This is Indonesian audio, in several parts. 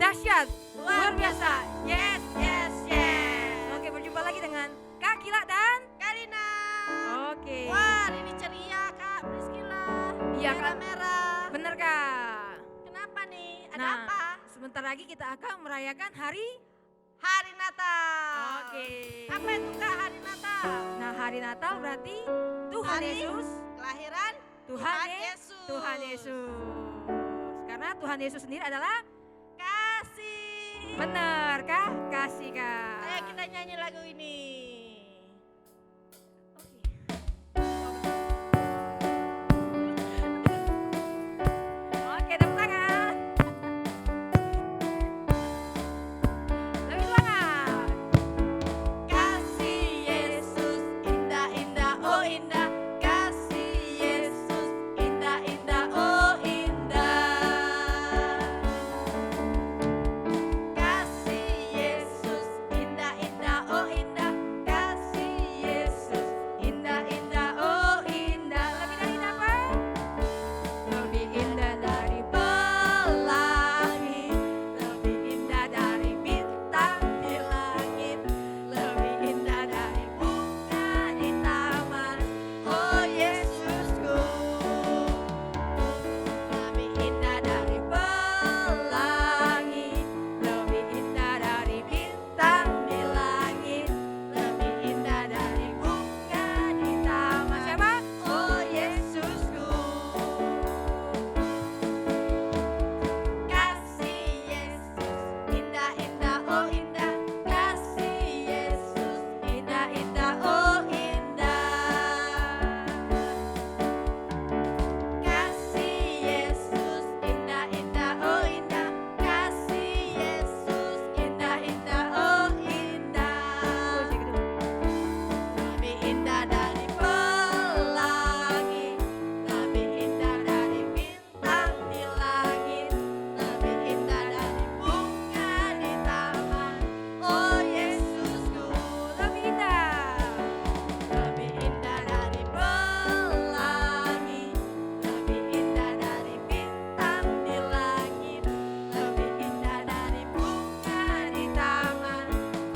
dahsyat, luar biasa. Yes, yes, yes. Oke, berjumpa lagi dengan Kak Kila dan Karina. Oke. Wah, hari ini ceria Kak Priscilla. Iya, Kak. Merah-merah. Bener Kak. Kenapa nih? Ada Nah, apa? sebentar lagi kita akan merayakan hari. Hari Natal. Oke. Apa itu Kak hari Natal? Nah, hari Natal berarti Tuhan Hari Yesus. Kelahiran Tuhan Yesus. Tuhan Yesus. Karena Tuhan Yesus sendiri adalah Kasih. benar Kak, kasih Kak. Ayo kita nyanyi lagu ini. Oke, tepuk tangan. Lebih semangat. Kasih Yesus indah-indah, oh indah. Kasih Yesus indah-indah, oh indah. Kasih Yesus indah-indah, oh indah. Kasih Yesus indah-indah, oh indah. Lebih dari apa? Lebih indah dari pelangi, lebih indah dari bintang di langit, lebih indah dari bunga di taman. Oh Yesusku, lebih indah dari pelangi, lebih indah dari bintang di langit, lebih indah dari bunga di taman. Siapa? Oh Yesusku. Kasih Yesus indah-indah, oh indah. Kasih Yesus indah-indah, oh indah. Kasih Yesus indah-indah, oh indah. Kasih Yesus indah-indah, oh indah. Lebih indah dari pelangi, lebih indah dari bintang di langit, lebih indah dari bunga di taman. Oh Yesusku, Lebih indah. lebih indah dari pelangi, lebih indah dari bintang di langit, lebih indah dari bunga di taman.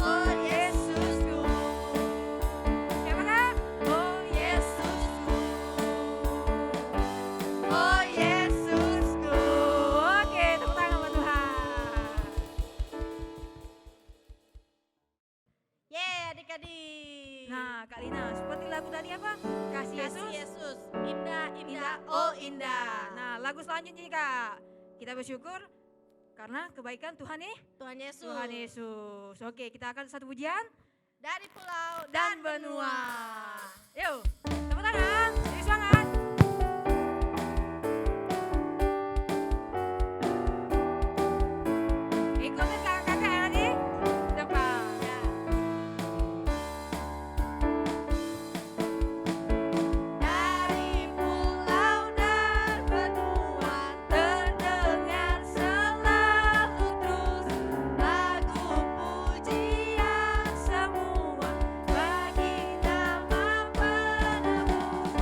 Oh Yesusku. Siapa Kak? Oh Yesusku, oh Yesusku. Oke, tepuk tangan buat Tuhan. Adik-adik. Nah, Kak Lina, seperti lagu tadi apa? Kasih Kasih Yesus. Yesus, indah, indah, Indah, oh indah. Nah, lagu selanjutnya Kak. Kita bersyukur karena kebaikan Tuhan Tuhan Yesus. Tuhan Yesus. Oke, kita akan satu pujian Dari pulau dan dan benua. Yuk, tepuk tangan. Jadi semangat. Ikutin kakak-kakak ya tadi. Depan. Ya. Dari pulau dan benua terdengar selalu terus lagu pujian semua bagi nama penebus.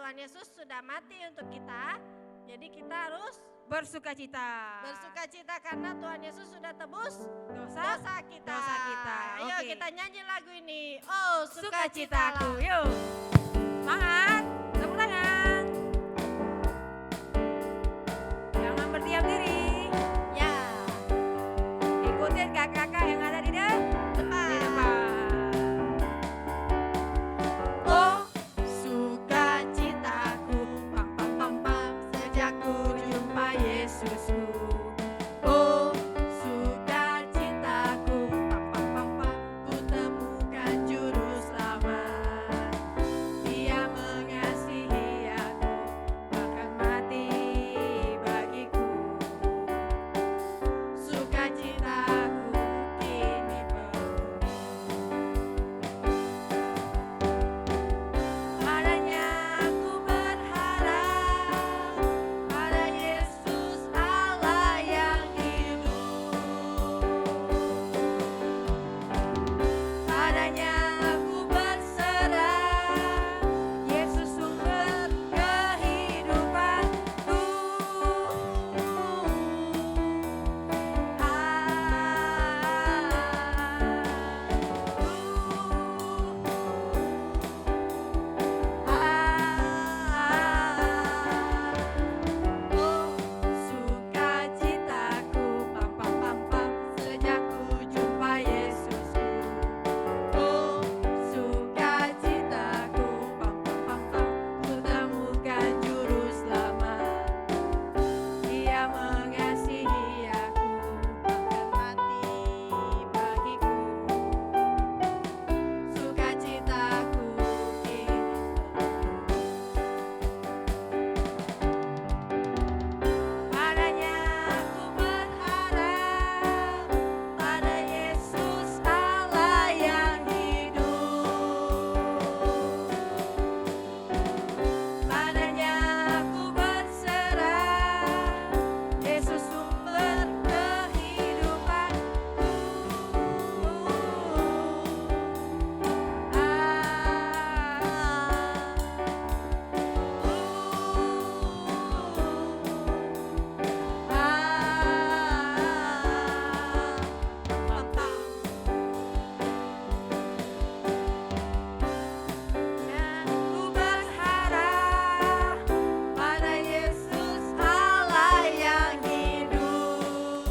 Tuhan Yesus sudah mati untuk kita. Jadi kita harus bersukacita. bersukacita karena Tuhan Yesus sudah tebus Dosa dosa kita. dosa kita. Ayo Oke. kita nyanyi lagu ini. Oh, Sukacitaku. sukacitalah. Yuk. Semangat. Tepuk tangan. Jangan berdiam diri. Ya, Ikutin kakak-kakak yang ada di depan. oh sukacitaku, pam pam pam pam, sejak ku jumpa Yesusku. Oh sukacitaku, pam pam pam pam, ku temukan juru selamat. Dia mengasihi aku, Bahkan mati bagiku. sukacitaku kini penuh. Padanya aku berharap, pada Yesus Allah yang hidup. Padanya aku berserah, Yesus sumber kehidupanku. Oh sukacitaku, pam pam pam pam, sejak ku jumpa Yesusku. Oh sukacitaku, pam pam pam pam, ku temukan juru selamat. Dia mengasihi aku, bahkan mati bagiku. Sukacitaku kini padanya aku berharap, pada Yesus Allah yang hidup. Padanya aku berserah, Yesus sumber kehidupanku. Ku berharap pada Yesus Allah yang hidup.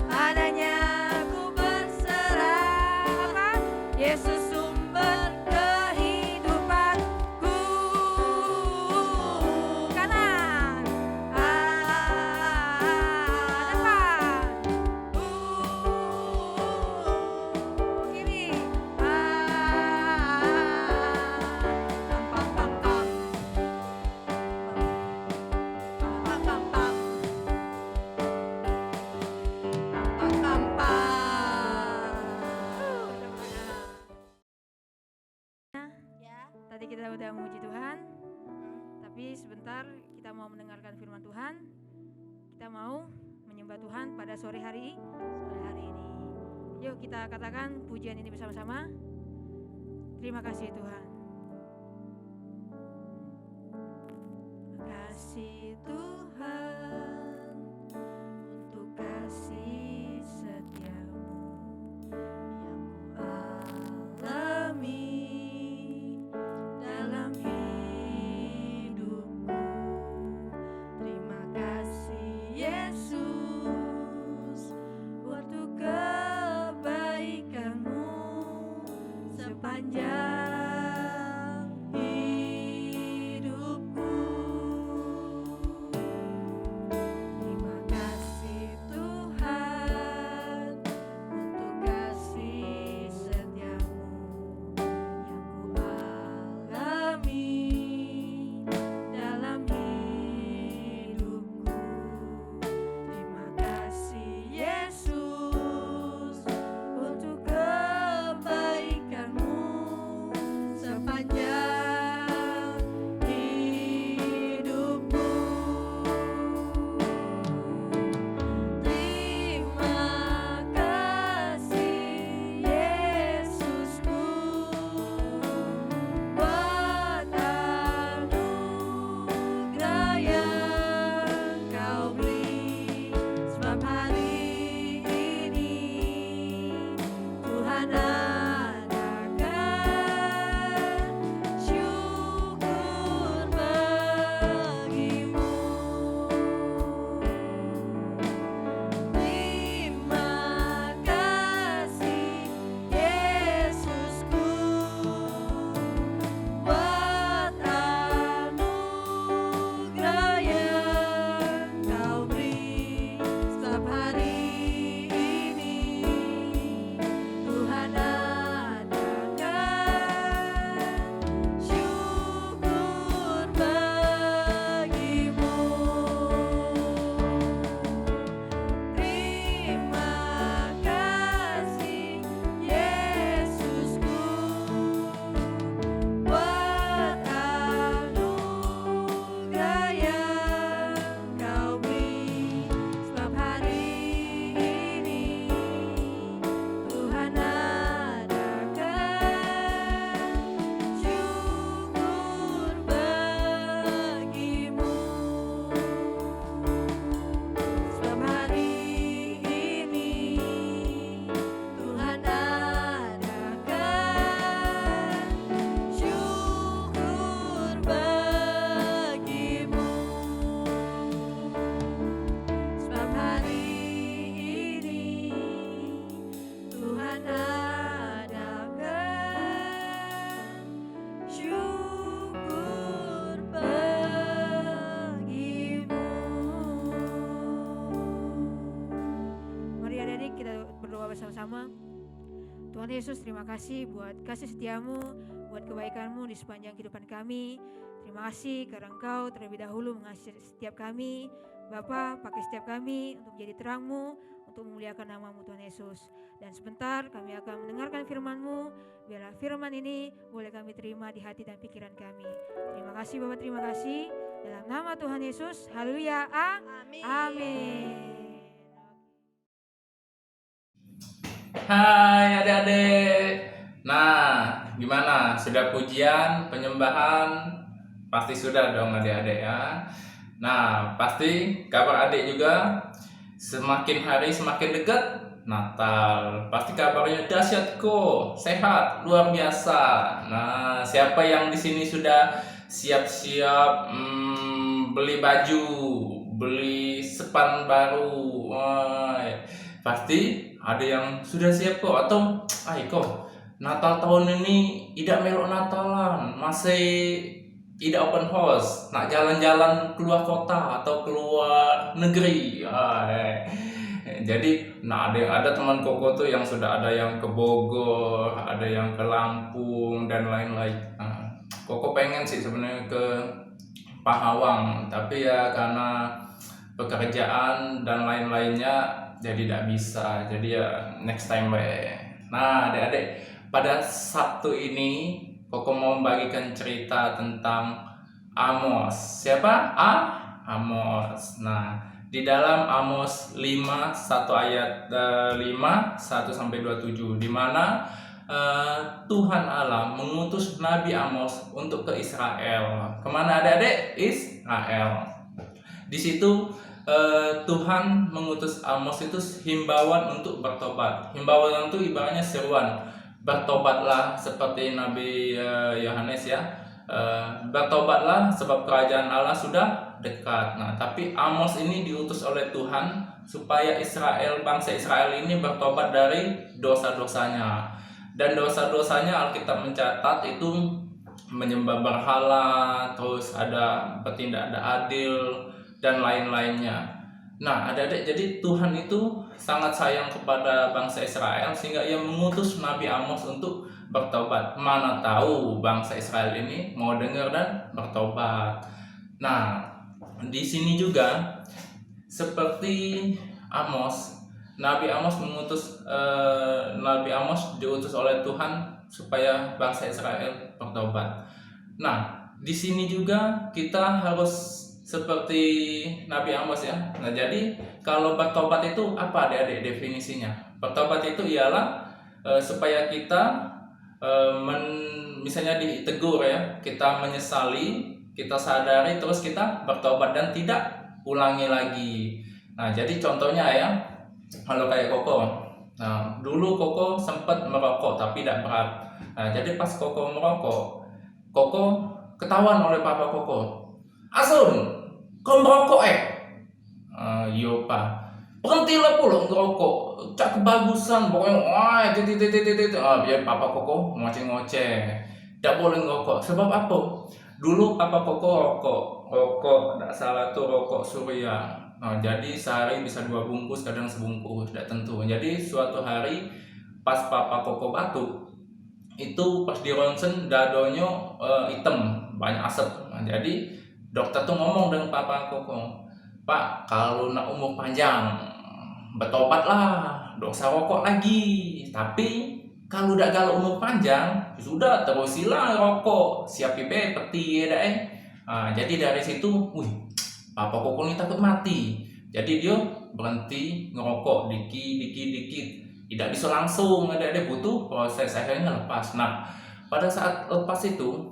Padanya aku berserah, Yesus sumber kehidupanku. Kanan, depan, kiri. Ya. Tadi kita udah memuji Tuhan, tapi sebentar kita mau mendengarkan firman Tuhan. Kita mau menyembah Tuhan pada sore hari ini. Yuk kita katakan pujian ini bersama-sama. Terima kasih Tuhan. Terima kasih Tuhan untuk kasih setiamu yang ku alami dalam hidupku. Terima kasih Yesus untuk kebaikanmu sepanjang hidupku. Mari kita berdoa bersama-sama. Tuhan Yesus, terima kasih buat kasih setiamu, buat kebaikanmu di sepanjang kehidupan kami. Terima kasih karena Engkau terlebih dahulu mengasihi setiap kami. Bapa, pakai setiap kami untuk menjadi terang-Mu, untuk memuliakan nama-Mu Tuhan Yesus. Dan sebentar kami akan mendengarkan firman-Mu. Biarlah firman ini boleh kami terima di hati dan pikiran kami. Terima kasih Bapa, terima kasih. Dalam nama Tuhan Yesus, haleluya, Amin. amin. Hai adik-adik. Nah, gimana? Sudah pujian, penyembahan? Pasti sudah dong adik-adik ya. Nah, pasti kabar adik juga semakin hari semakin dekat Natal. Pasti kabarnya dahsyat kok, sehat, luar biasa. Nah, siapa yang di sini sudah siap-siap beli baju, beli sepan baru? Pasti ada yang sudah siap kok, atau kok Natal tahun ini tidak melok Natalan, masih tidak open house, nak jalan-jalan keluar kota atau keluar negeri. Jadi ada teman Koko tuh yang sudah ada yang ke Bogor, ada yang ke Lampung dan lain-lain. Koko pengen sih sebenarnya ke Pahawang, tapi ya karena pekerjaan dan lain-lainnya jadi tidak bisa. Jadi ya next time we. Nah, adik-adik, pada Sabtu ini Koko mau membagikan cerita tentang Amos. Siapa? Amos. Nah, di dalam Amos 5 1 ayat 5 1 sampai 27, di mana Tuhan Allah mengutus Nabi Amos untuk ke Israel. Kemana adik-adik? Israel. Di situ Tuhan mengutus Amos itu himbauan untuk bertobat. Himbauan itu ibaratnya seruan. Bertobatlah seperti Nabi Yohanes ya. Bertobatlah sebab kerajaan Allah sudah dekat. Nah, tapi Amos ini diutus oleh Tuhan supaya bangsa Israel ini bertobat dari dosa-dosanya. Dan dosa-dosanya Alkitab mencatat itu menyembah berhala, terus ada bertindak tidak adil dan lain-lainnya. Nah, adik-adik, jadi Tuhan itu sangat sayang kepada bangsa Israel sehingga ia mengutus Nabi Amos untuk bertobat. Mana tahu bangsa Israel ini mau dengar dan bertobat. Nah, di sini juga seperti Amos, Nabi Amos diutus oleh Tuhan supaya bangsa Israel bertobat. Nah, di sini juga kita harus seperti Nabi Amos ya. Nah, jadi kalau bertobat itu apa adik-adik definisinya? Bertobat itu ialah supaya kita misalnya ditegur ya, kita menyesali, kita sadari, terus kita bertobat dan tidak ulangi lagi. Nah, jadi contohnya ya, kalau kayak Koko. Nah, dulu Koko sempat merokok tapi tidak berat. Nah, jadi pas Koko merokok, Koko ketahuan oleh papa Koko. Asun, kau merokok iya pak, berhentilah pula ngerokok, cak kebagusan pokoknya, biar papa Koko ngoceh-ngoceh, tidak boleh ngerokok. Sebab apa? Dulu papa Koko rokok, tidak salah tuh rokok Surya. Nah, jadi sehari bisa 2 bungkus, kadang sebungkus, tidak tentu. Jadi suatu hari pas papa Koko batuk, itu pas di ronsen dadonya hitam, banyak asap. Nah, jadi dokter tuh ngomong dengan papa Koko, Pak, kalau nak umur panjang, bertobatlah, dosa rokok lagi. Tapi kalau udah galau umur panjang, sudah terusilah rokok, siapi peti ya dah. Nah, jadi dari situ, papa Koko ini takut mati. Jadi dia berhenti ngerokok dikit. Tidak bisa langsung, ada butuh proses, akhirnya lepas. Nah, pada saat lepas itu,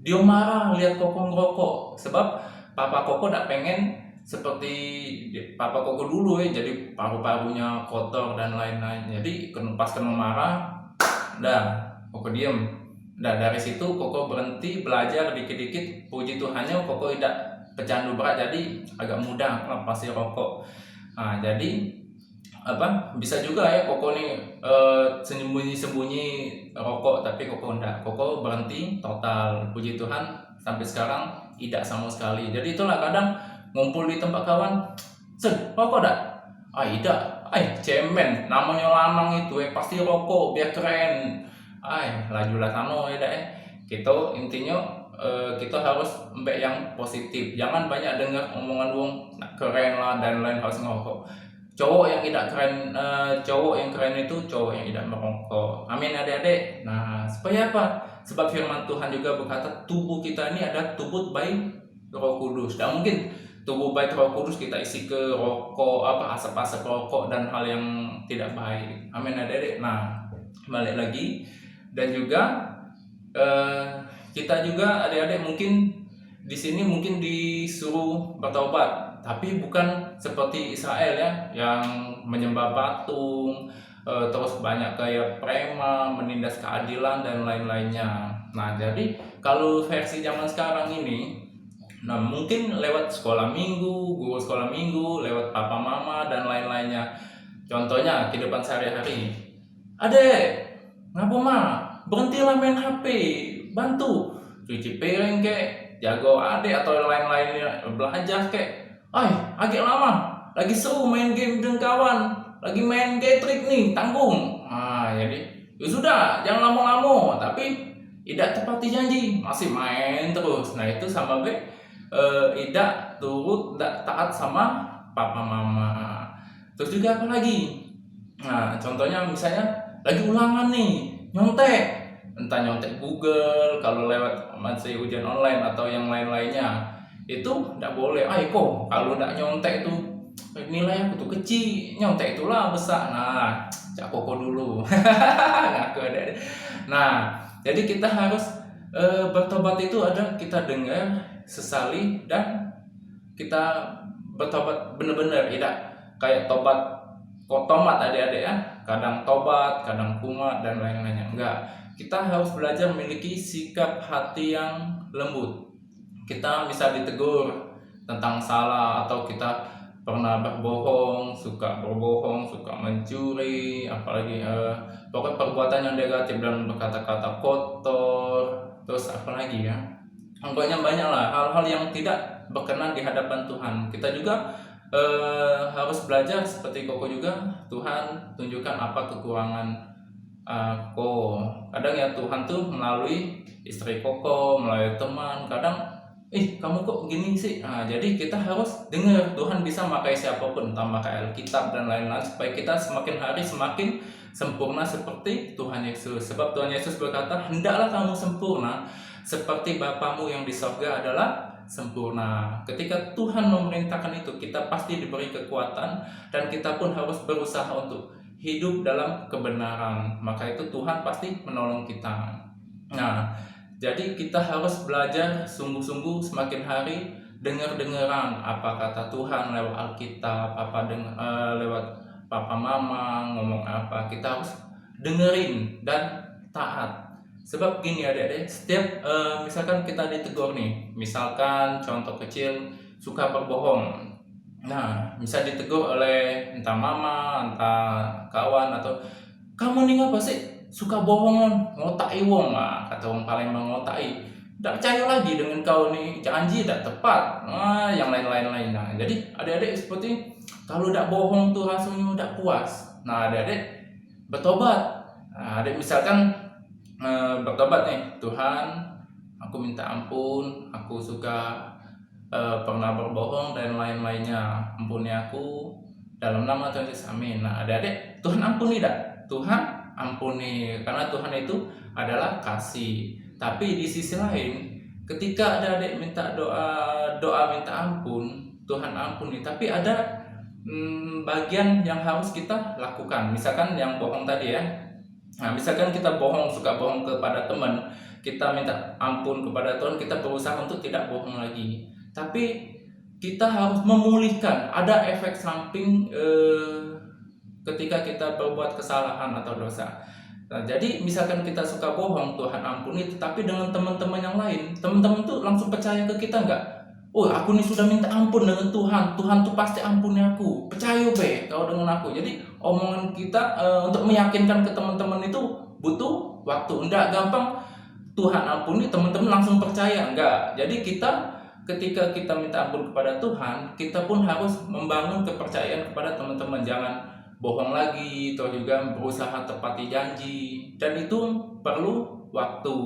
dia marah lihat Koko ngerokok. Sebab papa Koko tidak pengen seperti papa Koko dulu ya, jadi paru-parunya kotor dan lain-lain. Jadi pas kena marah, Koko diem. Dari situ Koko berhenti belajar dikit-dikit. Puji Tuhannya Koko tidak pecandu berat, jadi agak mudah lepasin rokok. Nah, jadi bisa juga ya Koko nih sembunyi-sembunyi rokok, tapi Koko enggak. Koko berhenti total. Puji Tuhan sampai sekarang tidak sama sekali. Jadi itulah kadang ngumpul di tempat kawan, rokok dah? Tidak. cemen, namanya lanang itu pasti rokok biar keren. Lajulah tano ya deh. Kita intinya kita harus mbak yang positif, jangan banyak dengar omongan wong keren lah dan lain harus ngerokok. Cowok yang tidak keren, cowok yang keren itu cowok yang tidak merokok. Amin adik-adik. Nah, supaya apa? Sebab firman Tuhan juga berkata tubuh kita ini ada tubuh baik Roh Kudus. Dan mungkin tubuh baik Roh Kudus kita isi ke rokok, asap-asap rokok dan hal yang tidak baik. Amin adik-adik. Nah, balik lagi. Dan juga kita juga adik-adik mungkin di sini mungkin disuruh bertobat, tapi bukan seperti Israel ya, yang menyembah patung, terus banyak kayak prema, menindas keadilan dan lain-lainnya. Nah, jadi kalau versi zaman sekarang ini, nah mungkin lewat sekolah minggu, guru sekolah minggu, lewat papa mama dan lain-lainnya. Contohnya kehidupan sehari-hari. Adek, ngapa ma? Berhentilah main HP, bantu cuci piring kek, jago adek atau lain-lainnya, belajar kek. Agak lama, lagi seru main game dengan kawan, lagi main Getrik nih, tanggung. Jadi ya sudah, jangan lama-lama, tapi tidak tepati janji, masih main terus. Nah itu sama tidak turut, tidak taat sama papa mama. Terus juga apa lagi? Nah contohnya misalnya lagi ulangan nih, nyontek, entah nyontek Google kalau lewat masih ujian online atau yang lain-lainnya, itu tidak boleh. Kok kalau tidak nyontek itu nilai aku tuh kecil, nyontek itulah besar. Nah, cak koko dulu. Ngaku ada. Nah, jadi kita harus bertobat itu ada kita dengar, sesali, dan kita bertobat benar-benar, tidak kayak tobat tomat adik-adik ya, kadang tobat, kadang kumat dan lain-lainnya. Enggak, kita harus belajar memiliki sikap hati yang lembut. Kita bisa ditegur tentang salah, atau kita pernah berbohong, suka mencuri, apalagi pokoknya perbuatan yang negatif dan berkata-kata kotor, terus apalagi ya, pokoknya banyak lah hal-hal yang tidak berkenan di hadapan Tuhan. Kita juga harus belajar seperti Koko juga, Tuhan tunjukkan apa kekurangan Koko. Kadang ya Tuhan tuh melalui istri Koko, melalui teman, kadang kamu kok gini sih. Jadi kita harus dengar Tuhan bisa pakai siapapun, entah pakai Alkitab dan lain-lain, supaya kita semakin hari semakin sempurna seperti Tuhan Yesus. Sebab Tuhan Yesus berkata, hendaklah kamu sempurna seperti Bapamu yang di sorga adalah sempurna. Ketika Tuhan memerintahkan itu, kita pasti diberi kekuatan, dan kita pun harus berusaha untuk hidup dalam kebenaran. Maka itu Tuhan pasti menolong kita. Nah, jadi kita harus belajar sungguh-sungguh semakin hari, dengar-dengaran apa kata Tuhan lewat Alkitab, lewat papa mama ngomong apa, kita harus dengerin dan taat. Sebab gini adik-adik, setiap misalkan kita ditegur nih, misalkan contoh kecil suka berbohong. Nah, bisa ditegur oleh entah mama, entah kawan, atau kamu nih ngapa sih suka bohong, ngotai wong, kata wong Palembang ngotai. Tidak percaya lagi dengan kau nih, janji tidak tepat, yang lain-lain. Nah, jadi adik-adik seperti kalau tidak bohong tuh rasanya tidak puas. Nah, adik-adik bertobat. Nah, adik misalkan bertobat nih, Tuhan aku minta ampun, aku suka pernah berbohong dan lain-lainnya, ampuni aku dalam nama Tuhan Yesus, amin. Nah adik-adik, Tuhan ampuni tidak? Tuhan ampuni, karena Tuhan itu adalah kasih. Tapi di sisi lain, ketika adik-adik minta doa minta ampun, Tuhan ampuni, tapi ada bagian yang harus kita lakukan. Misalkan yang bohong tadi ya. Nah, misalkan kita suka bohong kepada teman, kita minta ampun kepada Tuhan, kita berusaha untuk tidak bohong lagi. Tapi kita harus memulihkan. Ada efek samping ketika kita berbuat kesalahan atau dosa. Nah, jadi misalkan kita suka bohong, Tuhan ampuni, tetapi dengan teman-teman yang lain, teman-teman tuh langsung percaya ke kita enggak? Aku nih sudah minta ampun dengan Tuhan, Tuhan tuh pasti ampuni aku, percaya kau dengan aku. Jadi omongan kita untuk meyakinkan ke teman-teman itu butuh waktu, enggak gampang Tuhan ampuni teman-teman langsung percaya, enggak. Jadi ketika kita minta ampun kepada Tuhan, kita pun harus membangun kepercayaan kepada teman-teman. Jangan bohong lagi, atau juga berusaha tepati janji, dan itu perlu waktu.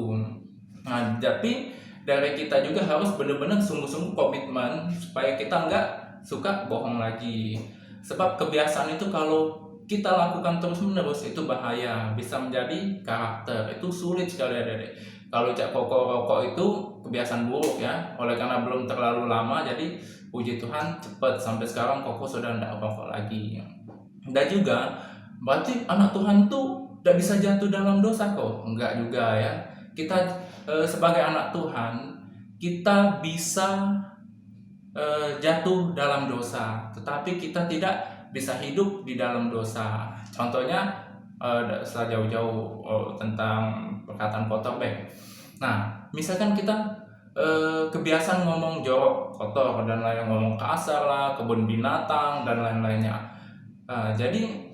Nah, tapi dari kita juga harus benar-benar sungguh-sungguh komitmen supaya kita nggak suka bohong lagi. Sebab kebiasaan itu kalau kita lakukan terus-menerus itu bahaya, bisa menjadi karakter. Itu sulit sekali adik-adik. Kalau Cak Koko rokok itu kebiasaan buruk ya, oleh karena belum terlalu lama, jadi puji Tuhan cepat sampai sekarang Koko sudah tidak rokok lagi. Dan juga berarti anak Tuhan tuh tidak bisa jatuh dalam dosa kok? Enggak juga ya. Kita sebagai anak Tuhan kita bisa jatuh dalam dosa, tetapi kita tidak bisa hidup di dalam dosa. Contohnya setelah jauh-jauh tentang perkataan kotor baik. Nah, misalkan kita kebiasaan ngomong jorok, kotor, dan lain, ngomong kasar lah, kebun binatang dan lain-lainnya. Jadi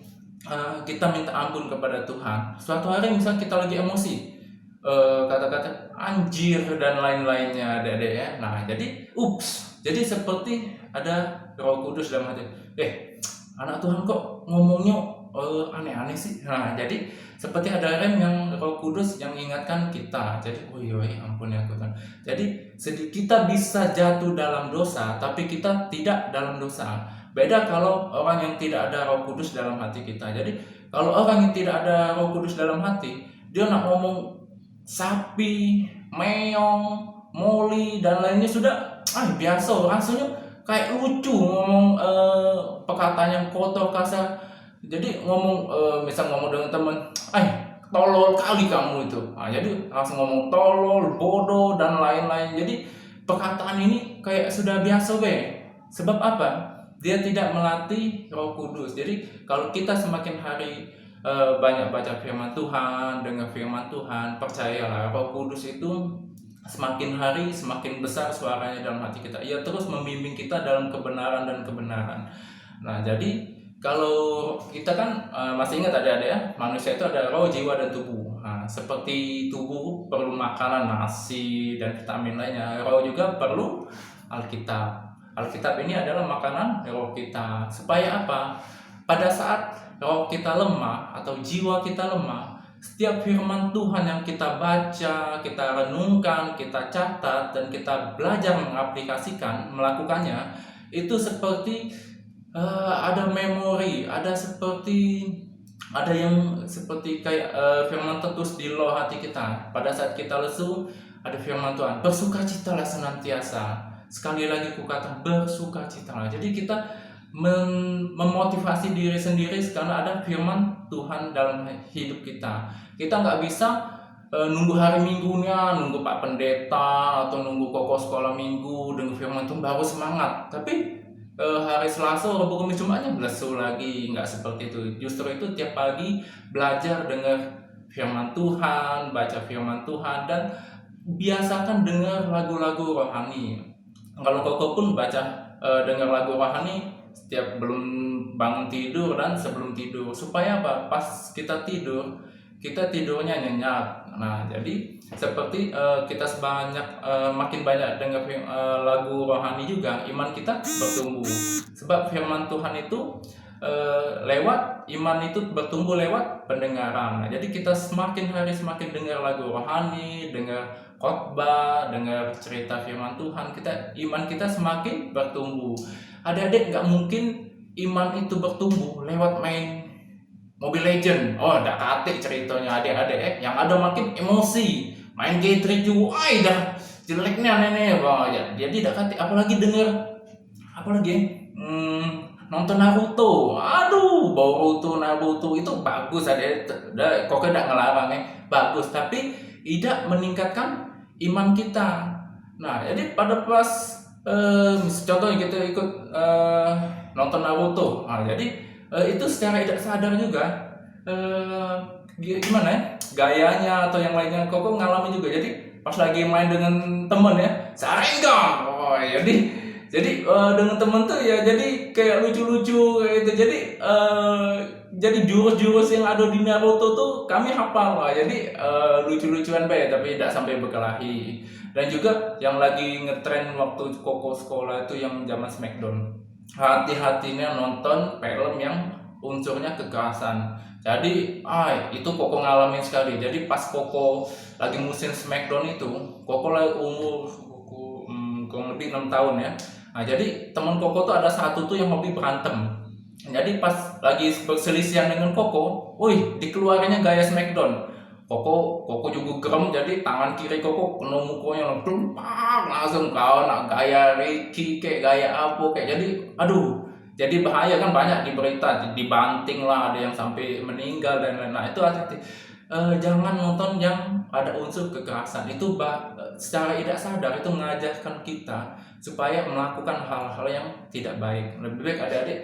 kita minta ampun kepada Tuhan. Suatu hari misal kita lagi emosi, kata-kata anjir dan lain-lainnya, adik-adik ya. Nah, jadi seperti ada Roh Kudus dalam hati. Anak Tuhan kok ngomongnya aneh-aneh sih. Nah, jadi seperti ada rem yang Roh Kudus yang mengingatkan kita. Jadi, ampun ya Tuhan. Jadi kita bisa jatuh dalam dosa, tapi kita tidak dalam dosa. Beda kalau orang yang tidak ada Roh Kudus dalam hati kita. Jadi kalau orang yang tidak ada Roh Kudus dalam hati, dia nak ngomong sapi, meong, moli dan lainnya sudah biasa, rasanya kayak lucu ngomong perkataan yang kotor, kasar. Jadi ngomong misal ngomong dengan teman, tolol kali kamu itu. Jadi langsung ngomong tolol, bodoh dan lain-lain. Jadi perkataan ini kayak sudah biasa Sebab apa? Dia tidak melatih Roh Kudus. Jadi kalau kita semakin hari banyak baca firman Tuhan, dengar firman Tuhan, percayalah Roh Kudus itu semakin hari semakin besar suaranya dalam hati kita. Ia terus membimbing kita dalam kebenaran dan kebenaran. Nah, jadi kalau kita kan masih ingat adik-adik ya, manusia itu ada roh, jiwa, dan tubuh. Nah, seperti tubuh perlu makanan, nasi, dan vitamin lainnya, roh juga perlu Alkitab. Alkitab ini adalah makanan roh kita. Supaya apa? Pada saat roh kita lemah atau jiwa kita lemah, setiap firman Tuhan yang kita baca, kita renungkan, kita catat, dan kita belajar mengaplikasikan, melakukannya, itu seperti ada memori, ada yang seperti kayak firman tertulis di loh hati kita. Pada saat kita lesu, ada firman Tuhan, bersukacitalah senantiasa. Sekali lagi kukatakan bersukacitalah. Jadi kita memotivasi diri sendiri karena ada firman Tuhan dalam hidup kita. Kita nggak bisa nunggu hari minggunya, nunggu Pak Pendeta atau nunggu Koko sekolah minggu dengan firman Tuhan baru semangat. Tapi hari Selasa, Rabu, Kamis, Jumatnya lesu lagi. Nggak seperti itu. Justru itu tiap pagi belajar dengar firman Tuhan, baca firman Tuhan, dan biasakan dengar lagu-lagu rohani. Kalau Koko pun baca dengar lagu rohani setiap belum bangun tidur dan sebelum tidur. Supaya apa? Pas kita tidur, kita tidurnya nyenyak. Nah, jadi seperti kita makin banyak dengar lagu rohani juga, iman kita bertumbuh. Sebab firman Tuhan itu lewat iman itu bertumbuh lewat pendengaran. Nah, jadi kita semakin hari semakin dengar lagu rohani, dengar khotbah, dengar cerita firman Tuhan, iman kita semakin bertumbuh. Adik-adik nggak mungkin iman itu bertumbuh lewat main Mobile Legend. Dak kate ceritanya adik-adik yang ada makin emosi, main G3 dah jeleknya nenek ya. Jadi dak kate, apalagi nonton Naruto. Naruto itu bagus, kok tidak ngelarang bagus, tapi tidak meningkatkan iman kita. Nah, jadi pada pas contohnya kita ikut nonton Naruto. Nah, jadi itu secara tidak sadar juga gimana ya gayanya atau yang lainnya. Koko ngalamin juga. Jadi pas lagi main dengan temen ya, Sharingan. Jadi dengan temen tuh ya jadi kayak lucu-lucu kayak gitu. Jadi jurus-jurus yang ada di Naruto tuh kami hafal lah. Jadi lucu-lucuan tapi tidak sampai berkelahi. Dan juga yang lagi ngetren waktu Koko sekolah itu yang zaman Smackdown. Hati-hatinya nonton film yang unsurnya kekerasan. Jadi itu Koko ngalamin sekali. Jadi pas Koko lagi musim Smackdown itu, Koko lagi umur kurang lebih 6 tahun ya. Nah, jadi teman Koko tuh ada satu tuh yang hobi berantem. Jadi pas lagi perselisihan dengan Koko, dikeluarinnya gaya Smackdown. Koko juga gerem, jadi tangan kiri Koko kena mukanya langsung kau nak gaya Ricky kayak gaya apa kayak, jadi jadi bahaya kan, banyak di berita dibanting lah, ada yang sampai meninggal dan lain-lain. Nah itu hati-hati, jangan nonton yang ada unsur kekerasan. Itu secara tidak sadar itu mengajarkan kita supaya melakukan hal-hal yang tidak baik. Lebih baik adik-adik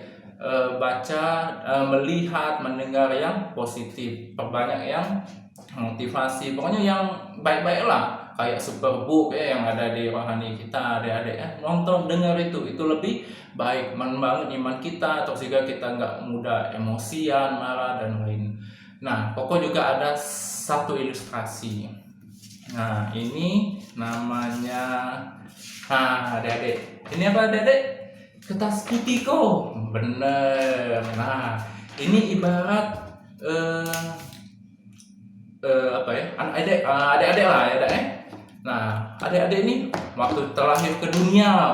baca, melihat, mendengar yang positif, perbanyak yang motivasi, pokoknya yang baik-baik lah, kayak Superbook yang ada di rohani kita, adik-adik nonton, dengar itu lebih baik, membangun iman kita, atau sehingga kita nggak mudah emosian, marah dan lain. Nah, Koko juga ada satu ilustrasi. Nah, ini namanya, adik-adik, ini apa adik-adik? Kertas putih kok, bener. Nah, ini ibarat adik-adik lah ya, Nah, adik-adik ini waktu terlahir ke dunia,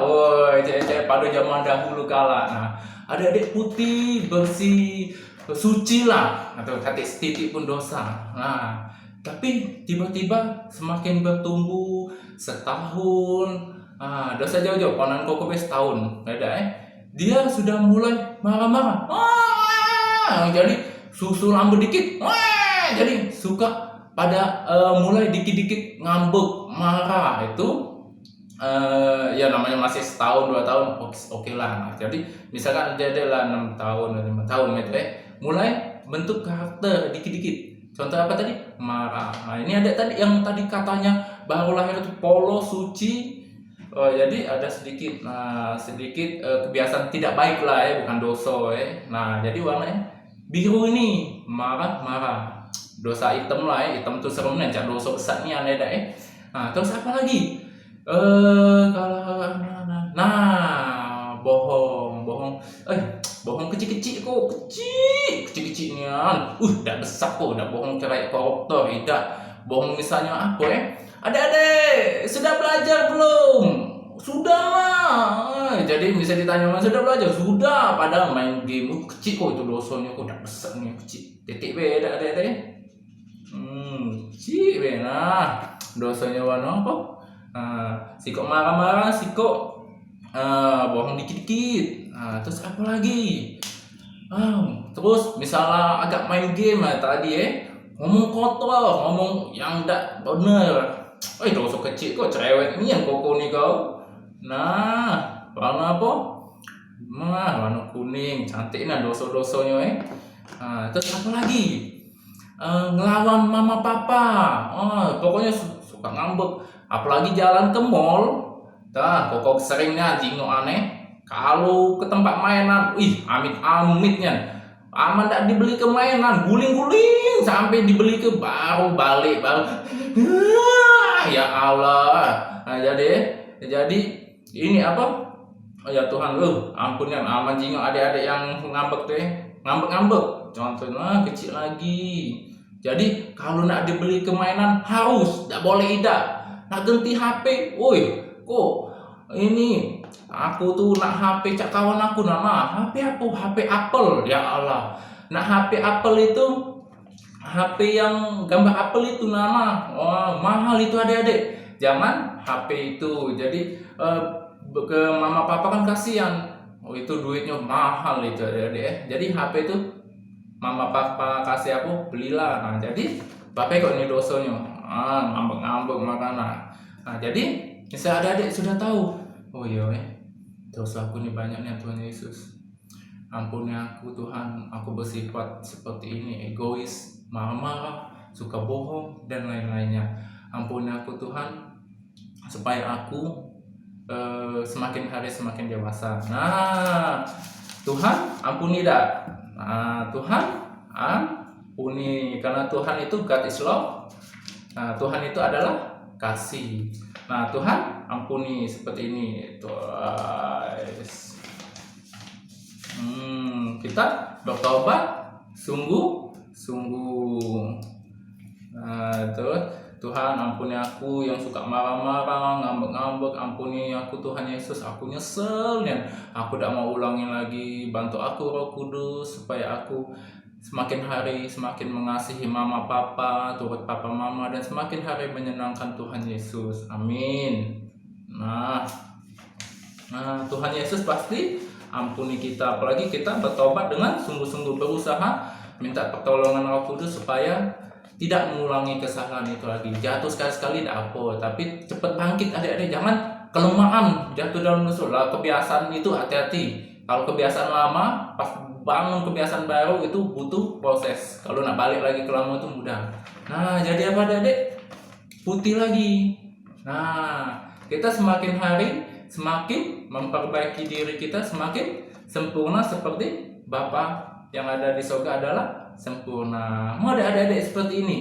pada zaman dahulu kala. Nah, adik-adik putih, bersih, suci lah, atau titik pun dosa. Nah, tapi tiba-tiba semakin bertumbuh setahun, dosa jauh-jauh, konon Koko setahun, dia sudah mulai marah-marah. Jadi susu lambe dikit, jadi suka pada mulai dikit-dikit ngambek, marah. Itu ya namanya masih setahun 2 tahun, oke lah. Nah, jadi misalkan dia adalah 6 tahun 5 tahun gitu mulai bentuk karakter dikit-dikit. Contoh apa tadi? Marah. Nah, ini ada tadi yang tadi katanya baru lahir itu polos, suci. Jadi ada sedikit kebiasaan tidak baik lah bukan dosa Nah, jadi warnanya biru ini, marah. Dosa hitam lah hitam tuh serem nih, dosa besar nih Nah, terus apa lagi? Bohong. Bohong kecil-kecil kok, kecil-kecilnya. Udah besar kok, udah bohong cerai koruptor, tidak. Bohong misalnya apa Adik-adik, sudah belajar belum? Sudah lah. Jadi bisa ditanya, sudah belajar? Sudah, padahal main game kecil kok, itu dosanya kok udah besar nih, kecil. Titik beda adik-adik. Kecil nah, dosanya warna apa? Sikok marah-marah, sikok bohong dikit-dikit. Terus apa lagi? Terus misalnya agak main game tadi ngomong kotor, ngomong yang tidak benar. Dosa kecil kok, cerewet ini yang Koko nih kau. Nah, warna apa? Warna kuning, cantik nah dosa-dosanya terus apa lagi? Ngelawan mama papa. Pokoknya suka ngambek. Apalagi jalan ke mall. Koko seringnya jingok aneh. Kalau ke tempat mainan, amit-amitnya aman tak dibeli ke mainan, guling-guling sampai dibeli ke baru balik. Ya Allah. Nah, jadi ini apa? Ya Tuhan, ampunkan aman jingok adik-adik yang ngambek ngambek. Contohnya kecil lagi. Jadi kalau nak dibeli ke mainan harus, tak boleh tidak. Nak ganti HP, kok ini aku tuh nak HP cak kawan aku nama HP apa? HP Apple, ya Allah. Nak HP Apple itu HP yang gambar Apple itu nama, mahal itu adik-adik. Jangan HP itu. Jadi ke mama papa kan kasihan. Itu duitnya mahal itu adik-adik. Jadi HP itu mama papa kasih aku belilah. Nah, jadi bapak kok ini dosanya ngambek makanan. Nah, jadi bisa adik-adik sudah tahu. Dosa aku ini banyak nih Tuhan Yesus. Ampuni aku Tuhan, aku bersifat seperti ini, egois, marah-marah, suka bohong dan lain-lainnya. Ampuni aku Tuhan, supaya aku semakin hari semakin dewasa. Nah, Tuhan ampuni dah. Nah, Tuhan ampuni, karena Tuhan itu God is love. Nah, Tuhan itu adalah kasih. Nah, Tuhan ampuni seperti ini. Kita bertobat sungguh-sungguh. Nah, terus Tuhan ampuni aku yang suka marah-marah, ngambek-ngambek, ampuni aku Tuhan Yesus, aku nyesel nih. Aku tidak mau ulangi lagi. Bantu aku Roh Kudus supaya aku semakin hari semakin mengasihi mama papa, turut papa mama, dan semakin hari menyenangkan Tuhan Yesus. Amin. Nah, Tuhan Yesus pasti ampuni kita, apalagi kita bertobat dengan sungguh-sungguh, berusaha minta pertolongan Roh Kudus supaya tidak mengulangi kesalahan itu lagi. Jatuh sekali-sekali tidak apa, tapi cepat bangkit adik-adik. Jangan kelemahan jatuh dalam dosa. Lah, kebiasaan itu hati-hati. Kalau kebiasaan lama, pas bangun kebiasaan baru itu butuh proses. Kalau nak balik lagi ke lama itu mudah. Nah, jadi apa adik-adik? Putih lagi. Nah, kita semakin hari semakin memperbaiki diri kita, semakin sempurna seperti Bapa yang ada di surga adalah sempurna. Mau adik-adik seperti ini,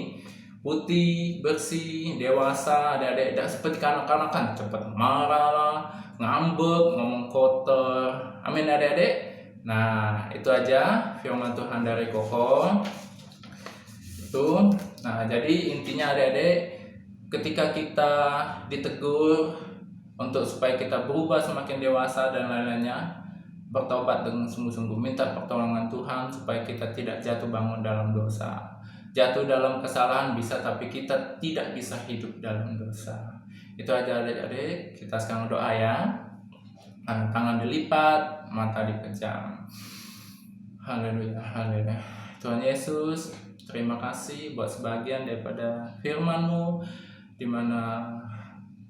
putih, bersih, dewasa, adik-adik tidak seperti kanak-kanakan, cepat marah, ngambek, ngomong kotor. Amin adik-adik. Nah, itu aja firman Tuhan dari Koko. Itu. Nah, jadi intinya adik-adik, ketika kita ditegur untuk supaya kita berubah semakin dewasa dan lain-lainnya, bertobat dengan sungguh-sungguh, minta pertolongan Tuhan supaya kita tidak jatuh bangun dalam dosa. Jatuh dalam kesalahan bisa, tapi kita tidak bisa hidup dalam dosa. Itu aja adik-adik. Kita sekarang doa ya. Tangan dilipat, mata dipejam. Haleluya, haleluya. Tuhan Yesus, terima kasih buat sebagian daripada firman-Mu, di mana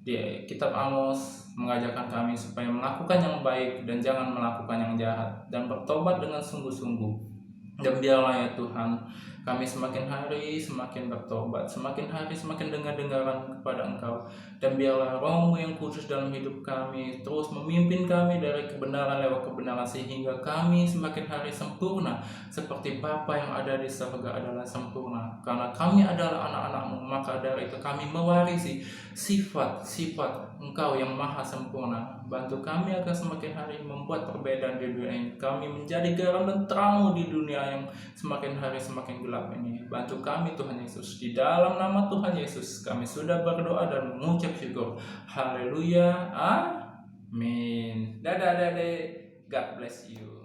di kitab Amos mengajarkan kami supaya melakukan yang baik dan jangan melakukan yang jahat, dan bertobat dengan sungguh-sungguh. Dan biarlah ya Tuhan, kami semakin hari semakin bertobat, semakin hari semakin dengar-dengaran kepada Engkau, dan biarlah Roh-Mu yang kudus dalam hidup kami terus memimpin kami dari kebenaran lewat kebenaran, sehingga kami semakin hari sempurna seperti Bapa yang ada di surga adalah sempurna. Karena kami adalah anak-anak-Mu, maka dari itu kami mewarisi sifat-sifat Engkau yang maha sempurna. Bantu kami agar semakin hari membuat perbedaan di dunia ini. Kami menjadi garam dan terang di dunia yang semakin hari semakin gelap ini. Bantu kami Tuhan Yesus. Di dalam nama Tuhan Yesus kami sudah berdoa dan mengucap syukur. Haleluya. Amin. Dadah adik-adik. God bless you.